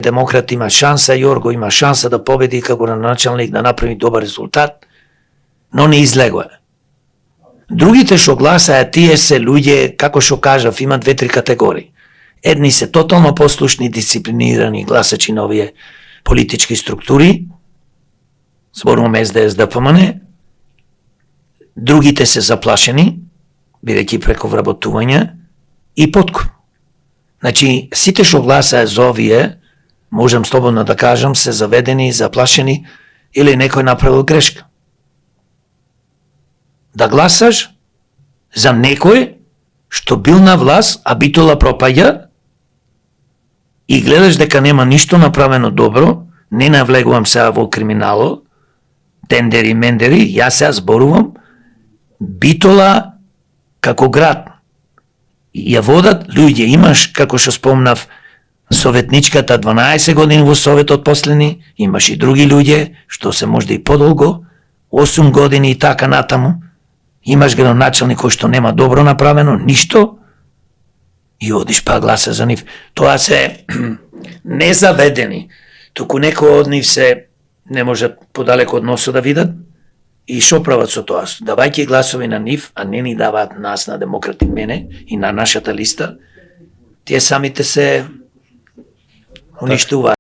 Демократ има шанса, Јорго има шанса да победи како началник, да направи добар резултат, но не излегува. Другите што гласаат, тие се луѓе, како што кажав, има 2-3 категории. Едни се тотално послушни, дисциплинирани гласачи на овие политички структури, зборувам СДС, ДПМН, другите се заплашени, бидејќи преку вработување и подкуп. Значи, сите што гласаат за овие, можам слободно да кажам, се заведени, заплашени или некој направил грешка. Да гласаш за некој што бил на власт, а битола пропаѓа и гледаш дека нема ништо направено добро, не навлегувам сега во криминало, тендери, мендери, јас сега зборувам, Битола како град ја водат луѓе, имаш, како што спомнав, советничката 12 години во советот последни, имаш и други луѓе, што се можда и подолго, 8 години и така натаму, имаш градоначалник кој што нема добро направено, ништо, и одиш па гласа за нив. Тоа се незаведени, туку некои од нив се не можат подалеку од носот да видат, и шо прават со тоа? Давајќи гласови на нив, а не ни даваат нас на демократи, мене и на нашата листа, тие самите се уништуваат.